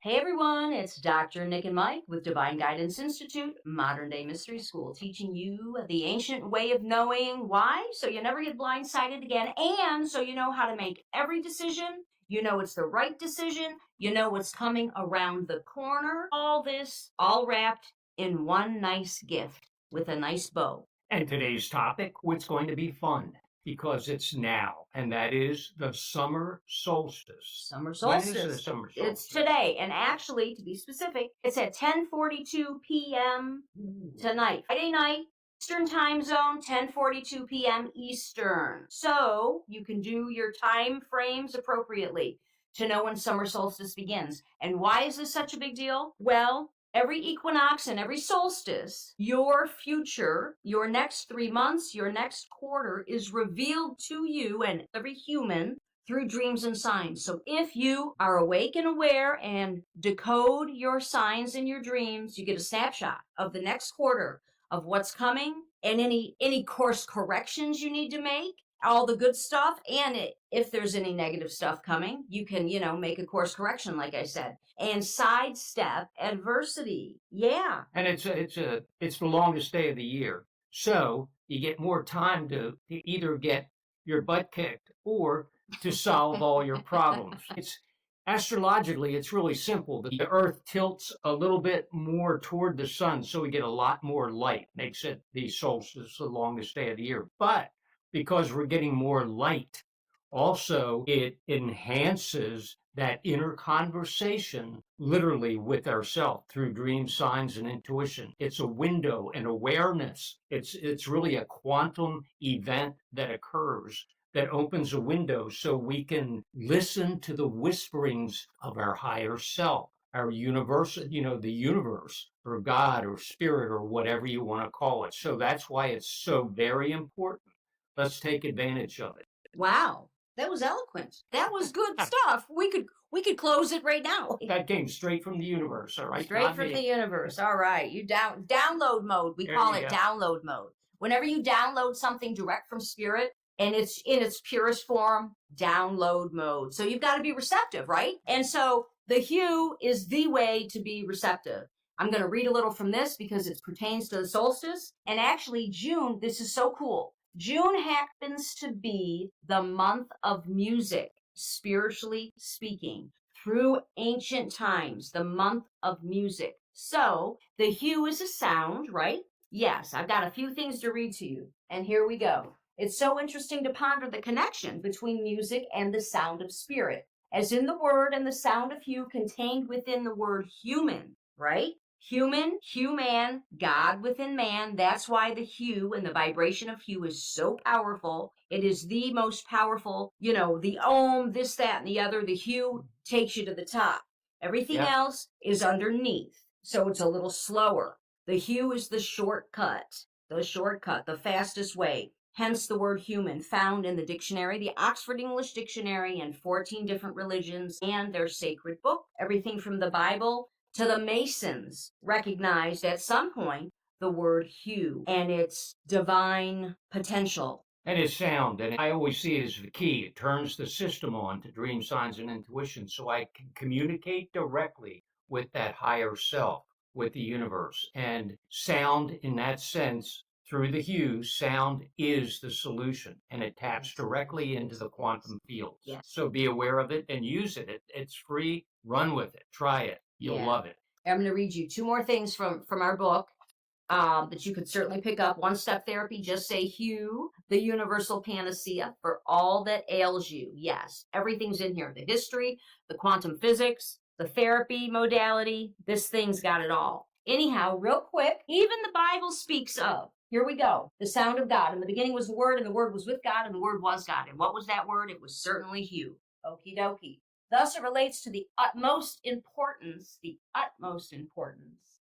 Hey everyone, it's Dr. Nick and Mike with Divine Guidance Institute, Modern Day Mystery School, teaching you the ancient way of knowing why, so you never get blindsided again, and so you know how to make every decision. You know it's the right decision. You know what's coming around the corner. All this, all wrapped in one nice gift with a nice bow. And today's topic, it's going to be fun because it's now, and that is the summer solstice. Summer solstice. When is the summer solstice? It's today, and actually, to be specific, it's at 10:42 p.m. tonight, Friday night, Eastern time zone, 10:42 p.m. Eastern. So you can do your time frames appropriately to know when summer solstice begins. And why is this such a big deal? Well, every equinox and every solstice, your future, your next 3 months, your next quarter is revealed to you and every human through dreams and signs. So if you are awake and aware and decode your signs in your dreams, you get a snapshot of the next quarter of what's coming and any course corrections you need to make, all the good stuff, and if there's any negative stuff coming, you can, make a course correction, like I said, and sidestep adversity. Yeah. And it's the longest day of the year. So you get more time to either get your butt kicked or to solve all your problems. Astrologically, it's really simple. The Earth tilts a little bit more toward the sun, so we get a lot more light. Makes it the solstice the longest day of the year. But because we're getting more light, also it enhances that inner conversation, literally with ourselves through dreams, signs, and intuition. It's a window and awareness. It's really a quantum event that occurs that opens a window so we can listen to the whisperings of our higher self, our universe, the universe or God or spirit or whatever you want to call it. So that's why it's so very important. Let's take advantage of it. Wow. That was eloquent. That was good stuff. We could close it right now. That came straight from the universe, all right? Straight from the universe. All right. You download mode. We call it download mode. Whenever you download something direct from spirit and it's in its purest form, download mode. So you've got to be receptive, right? And so the hue is the way to be receptive. I'm going to read a little from this because it pertains to the solstice. And actually, June, this is so cool. June happens to be the month of music, spiritually speaking, through ancient times, the month of music. So the hue is a sound, right? Yes, I've got a few things to read to you, and here we go. It's so interesting to ponder the connection between music and the sound of spirit, as in the word and the sound of hue contained within the word human, right? Human, God within man. That's why the hue and the vibration of hue is so powerful. It is the most powerful, the ohm, this, that, and the other. The hue takes you to the top. Everything else is underneath. So it's a little slower. The hue is the shortcut, the fastest way. Hence the word human, found in the dictionary, the Oxford English Dictionary, and 14 different religions and their sacred book. Everything from the Bible to the Masons recognized at some point the word hue and its divine potential. And its sound, and I always see it as the key. It turns the system on to dream, signs, and intuition so I can communicate directly with that higher self, with the universe. And sound, in that sense, through the hue, sound is the solution, and it taps directly into the quantum field. Yes. So be aware of it and use it. It's free. Run with it. Try it. You'll love it. I'm going to read you 2 more things from our book that you could certainly pick up. One Step Therapy, just say hue, the universal panacea for all that ails you. Yes, everything's in here. The history, the quantum physics, the therapy modality. This thing's got it all. Anyhow, real quick, even the Bible speaks of, here we go, the sound of God. In the beginning was the Word, and the Word was with God, and the Word was God. And what was that word? It was certainly hue. Okie dokie. Thus, it relates to the utmost importance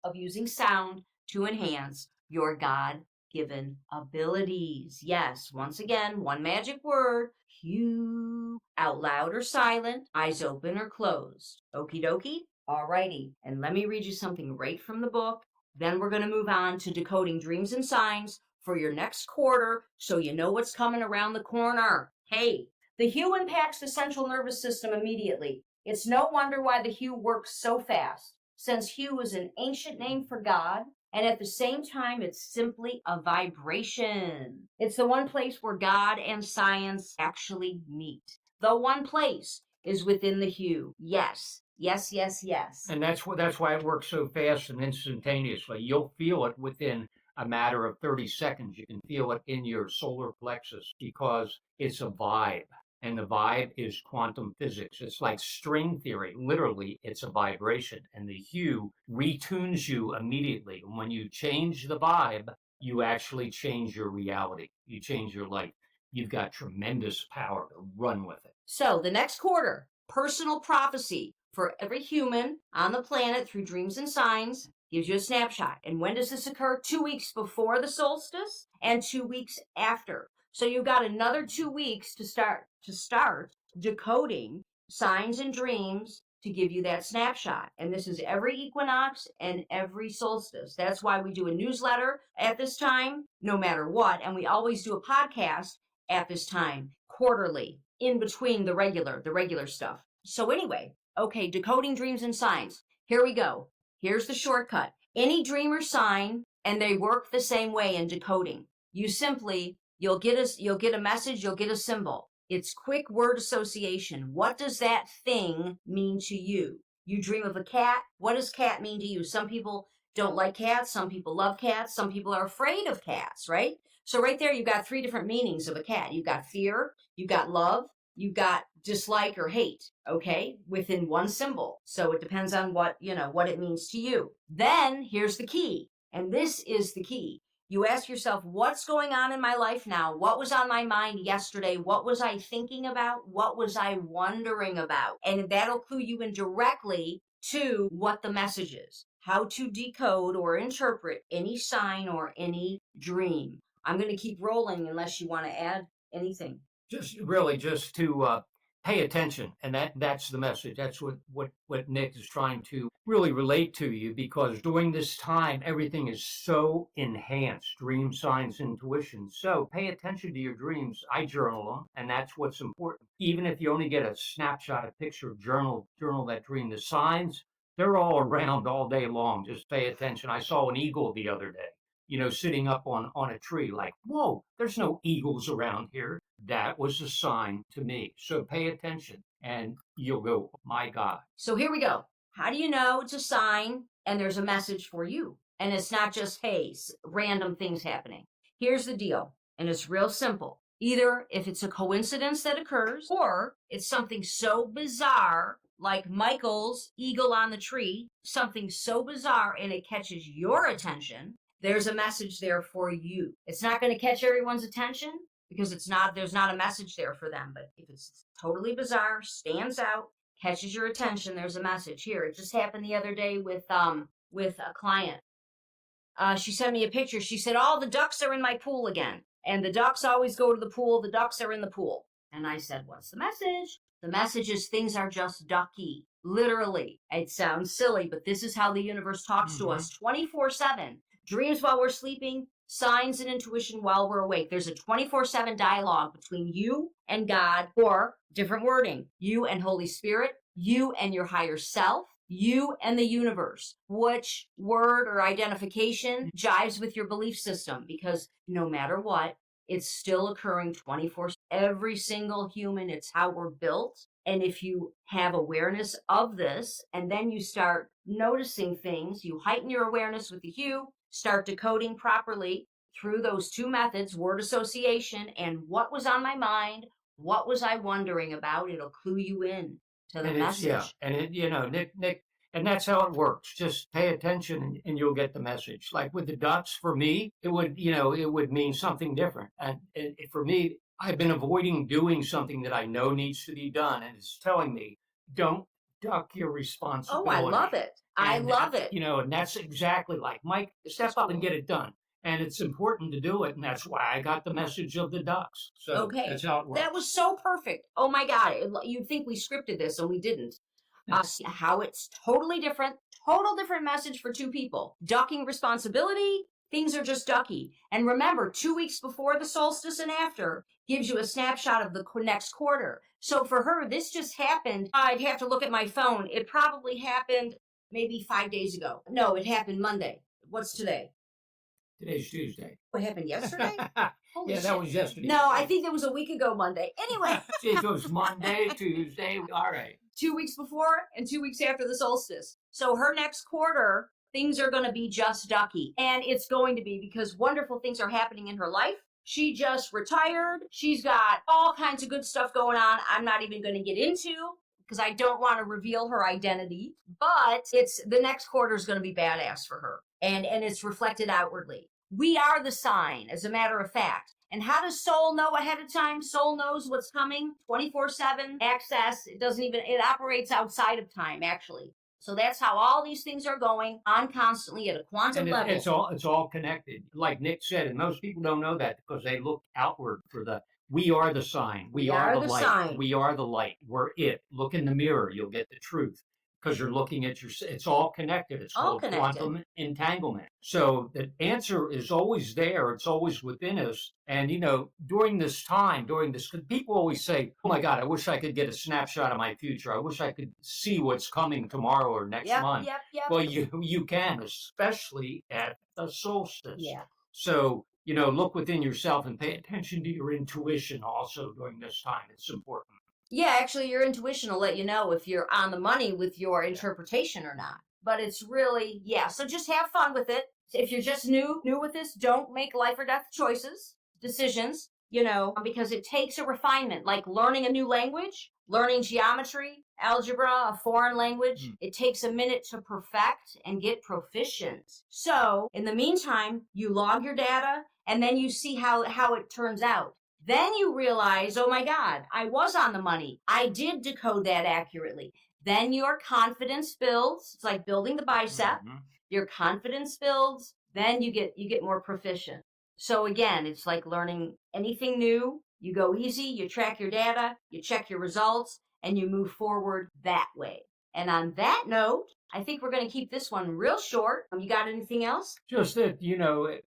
of using sound to enhance your God-given abilities. Yes, once again, one magic word, hue, out loud or silent, eyes open or closed. Okie dokie? Alrighty, and let me read you something right from the book. Then we're going to move on to decoding dreams and signs for your next quarter so you know what's coming around the corner. Hey, the hue impacts the central nervous system immediately. It's no wonder why the hue works so fast, since hue is an ancient name for God, and at the same time, it's simply a vibration. It's the one place where God and science actually meet. The one place is within the hue. Yes, yes, yes, yes. And that's why it works so fast and instantaneously. You'll feel it within a matter of 30 seconds. You can feel it in your solar plexus because it's a vibe. And the vibe is quantum physics. It's like string theory. Literally, it's a vibration. And the hue retunes you immediately. And when you change the vibe, you actually change your reality. You change your life. You've got tremendous power to run with it. So the next quarter, personal prophecy for every human on the planet through dreams and signs gives you a snapshot. And when does this occur? 2 weeks before the solstice and 2 weeks after. So you've got another 2 weeks to start decoding signs and dreams to give you that snapshot. And this is every equinox and every solstice. That's why we do a newsletter at this time, no matter what. And we always do a podcast at this time, quarterly, in between the regular stuff. So anyway, okay, decoding dreams and signs. Here we go. Here's the shortcut. Any dream or sign, and they work the same way in decoding. You'll get a message, you'll get a symbol. It's quick word association. What does that thing mean to you? You dream of a cat. What does cat mean to you? Some people don't like cats. Some people love cats. Some people are afraid of cats, right? So right there, you've got 3 different meanings of a cat. You've got fear, you've got love, you've got dislike or hate, okay, within one symbol. So it depends on what it means to you. Then here's the key, and this is the key. You ask yourself, what's going on in my life now? What was on my mind yesterday? What was I thinking about? What was I wondering about? And that'll clue you in directly to what the message is, how to decode or interpret any sign or any dream. I'm going to keep rolling unless you want to add anything. Just to pay attention, and that's the message. That's what Nic is trying to really relate to you, because during this time everything is so enhanced, dream, signs, intuition. So pay attention to your dreams. I journal them, and that's what's important. Even if you only get a snapshot, a picture, journal that dream. The signs, they're all around all day long. Just pay attention. I saw an eagle the other day, sitting up on a tree, like, whoa, there's no eagles around here. That was a sign to me. So pay attention and you'll go, oh my God. So here we go. How do you know it's a sign and there's a message for you? And it's not just, hey, random things happening. Here's the deal. And it's real simple. Either if it's a coincidence that occurs, or it's something so bizarre, like Michael's eagle on the tree, something so bizarre and it catches your attention, there's a message there for you. It's not going to catch everyone's attention because there's not a message there for them. But if it's totally bizarre, stands out, catches your attention, there's a message here. It just happened the other day with a client. She sent me a picture. She said, all the ducks are in my pool again. And the ducks always go to the pool. The ducks are in the pool. And I said, what's the message? The message is things are just ducky. Literally. It sounds silly, but this is how the universe talks to us 24/7. Dreams while we're sleeping, signs and intuition while we're awake. There's a 24/7 dialogue between you and God, or different wording, you and Holy Spirit, you and your higher self, you and the universe. Which word or identification jives with your belief system? Because no matter what, it's still occurring 24/7. Every single human, it's how we're built. And if you have awareness of this, and then you start noticing things, you heighten your awareness with the hue, start decoding properly through those 2 methods, word association and what was on my mind, what was I wondering about, it'll clue you in to the message. Yeah, and Nic, and that's how it works. Just pay attention and you'll get the message. Like with the ducks, for me, it would mean something different. And for me, I've been avoiding doing something that I know needs to be done, and it's telling me, don't duck your responsibility. Oh, I love it. I love it. And that's exactly like, Mike, step up and get it done. And it's important to do it, and that's why I got the message of the ducks. So okay. That's how it works. That was so perfect. Oh my God. You'd think we scripted this, and we didn't. How it's totally different, total different message for 2 people. Ducking responsibility, things are just ducky. And remember, 2 weeks before the solstice and after, gives you a snapshot of the next quarter. So for her, this just happened. I'd have to look at my phone. It probably happened maybe 5 days ago. No, it happened Monday. What's today? Today's Tuesday. What happened yesterday? Holy Yeah, shit. that was yesterday. No, I think it was a week ago Monday. Anyway. It was Monday, Tuesday. All right. 2 weeks before and 2 weeks after the solstice. So her next quarter, things are going to be just ducky. And it's going to be because wonderful things are happening in her life. She just retired. She's got all kinds of good stuff going on. I'm not even going to get into because I don't want to reveal her identity. But it's the next quarter is going to be badass for her. And it's reflected outwardly. We are the sign, as a matter of fact. And how does soul know ahead of time? Soul knows what's coming 24/7 access. It operates outside of time, actually. So that's how all these things are going on constantly at a quantum level. It's all connected. Like Nick said, and most people don't know that because they look outward for we are the sign. We are the light. Sign. We are the light. We're it. Look in the mirror. You'll get the truth. Because you're looking at it's all connected. It's called quantum entanglement. So the answer is always there. It's always within us. And, during this, because people always say, oh my God, I wish I could get a snapshot of my future. I wish I could see what's coming tomorrow or next month. Yep. Well, you can, especially at the solstice. Yeah. So, look within yourself and pay attention to your intuition also during this time. It's important. Yeah, actually, your intuition will let you know if you're on the money with your interpretation or not. But it's really, so just have fun with it. If you're just new with this, don't make life or death decisions, because it takes a refinement, like learning a new language, learning geometry, algebra, a foreign language. It takes a minute to perfect and get proficient. So in the meantime, you log your data and then you see how it turns out. Then you realize, oh my God, I was on the money. I did decode that accurately. Then your confidence builds. It's like building the bicep. Mm-hmm. Your confidence builds. Then you get more proficient. So again, it's like learning anything new. You go easy, you track your data, you check your results, and you move forward that way. And on that note, I think we're going to keep this one real short. You got anything else? Just that,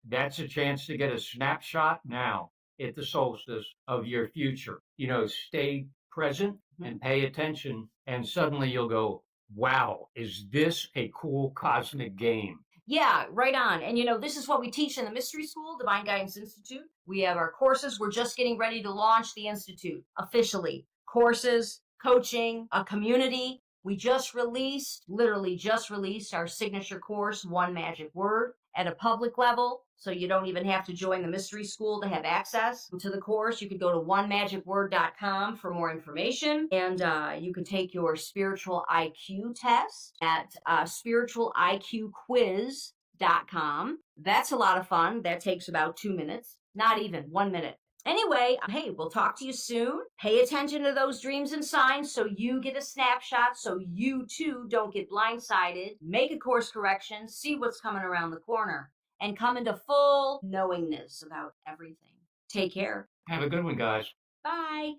that's a chance to get a snapshot now at the solstice of your future. Stay present and pay attention, and suddenly you'll go, wow, is this a cool cosmic game? Yeah, right on. And this is what we teach in the Mystery School, Divine Guidance Institute. We have our courses. We're just getting ready to launch the Institute officially. Courses, coaching, a community. We literally just released our signature course, One Magic Word, at a public level. So you don't even have to join the Mystery School to have access to the course. You could go to onemagicword.com for more information. And you can take your spiritual IQ test at spiritualiqquiz.com. That's a lot of fun. That takes about 2 minutes, not even 1 minute. Anyway, hey, we'll talk to you soon. Pay attention to those dreams and signs so you get a snapshot, so you too don't get blindsided. Make a course correction, see what's coming around the corner, and come into full knowingness about everything. Take care. Have a good one, guys. Bye.